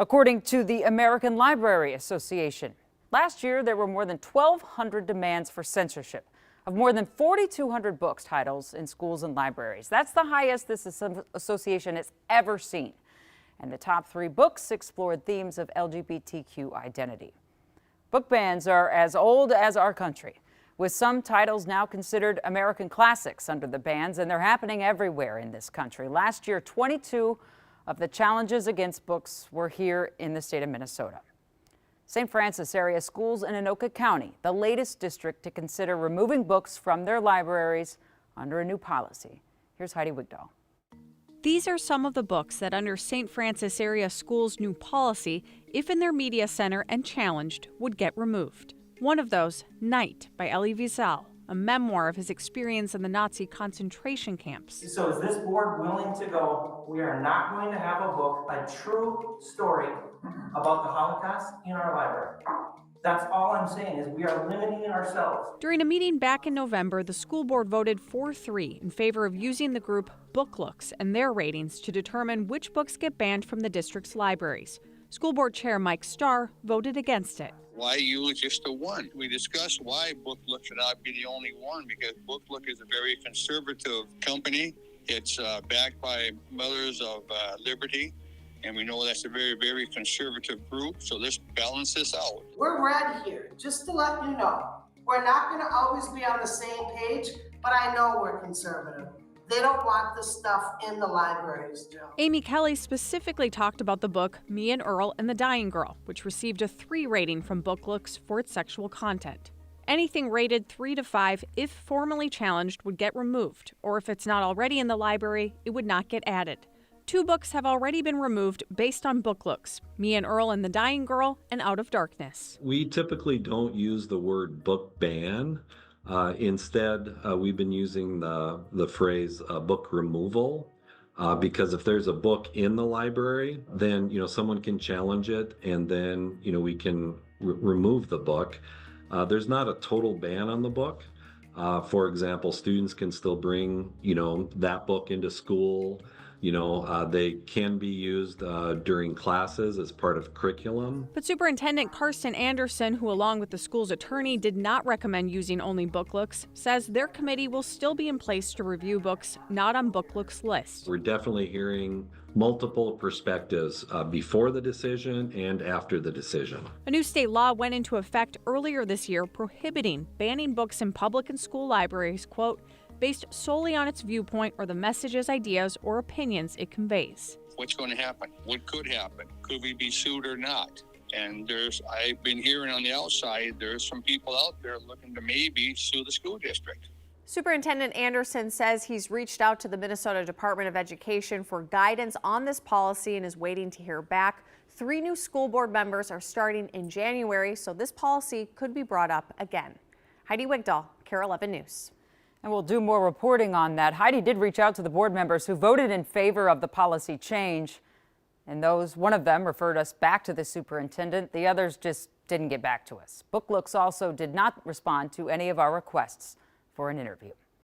According to the American Library Association, last year there were more than 1,200 demands for censorship of more than 4,200 books titles in schools and libraries. That's the highest this association has ever seen. And the top 3 books explored themes of LGBTQ identity. Book bans are as old as our country, with some titles now considered American classics under the bans, and they're happening everywhere in this country. Last year, 22 of the challenges against books were here in the state of Minnesota. St. Francis area schools in Anoka County, the latest district to consider removing books from their libraries under a new policy. Here's Heidi Wigdahl. These are some of the books that under St. Francis area schools' new policy, if in their media center and challenged, would get removed. One of those, Night by Elie Wiesel, a memoir of his experience in the Nazi concentration camps. So is this board willing to go, we are not going to have a book, a true story about the Holocaust in our library? That's all I'm saying, is we are limiting ourselves. During a meeting back in November, the school board voted 4-3 in favor of using the group BookLooks and their ratings to determine which books get banned from the district's libraries. School board chair Mike Starr voted against it. Why use just the one? We discussed why BookLook should not be the only one, because BookLook is a very conservative company. It's backed by Mothers of Liberty, and we know that's a very, very conservative group, so let's balance this out. We're red here, just to let you know. We're not going to always be on the same page, but I know we're conservative. They don't want this stuff in the libraries, Joe. Amy Kelly specifically talked about the book Me and Earl and the Dying Girl, which received a 3 rating from BookLooks for its sexual content. Anything rated 3 to 5, if formally challenged, would get removed, or if it's not already in the library, it would not get added. 2 books have already been removed based on BookLooks, Me and Earl and the Dying Girl and Out of Darkness. We typically don't use the word book ban. Instead, we've been using the phrase book removal, because if there's a book in the library, then someone can challenge it, and then we can remove the book. There's not a total ban on the book. For example, students can still bring that book into school. They can be used during classes as part of curriculum. But Superintendent Karsten Anderson, who along with the school's attorney did not recommend using only BookLooks, says their committee will still be in place to review books not on BookLooks' list. We're definitely hearing multiple perspectives before the decision and after the decision. A new state law went into effect earlier this year prohibiting banning books in public and school libraries, quote, based solely on its viewpoint or the messages, ideas, or opinions it conveys. What's going to happen? What could happen? Could we be sued or not? And I've been hearing on the outside, there's some people out there looking to maybe sue the school district. Superintendent Anderson says he's reached out to the Minnesota Department of Education for guidance on this policy and is waiting to hear back. 3 new school board members are starting in January, so this policy could be brought up again. Heidi Wigdahl, KARE 11 News. And we'll do more reporting on that. Heidi did reach out to the board members who voted in favor of the policy change. And one of them referred us back to the superintendent. The others just didn't get back to us. BookLooks also did not respond to any of our requests for an interview.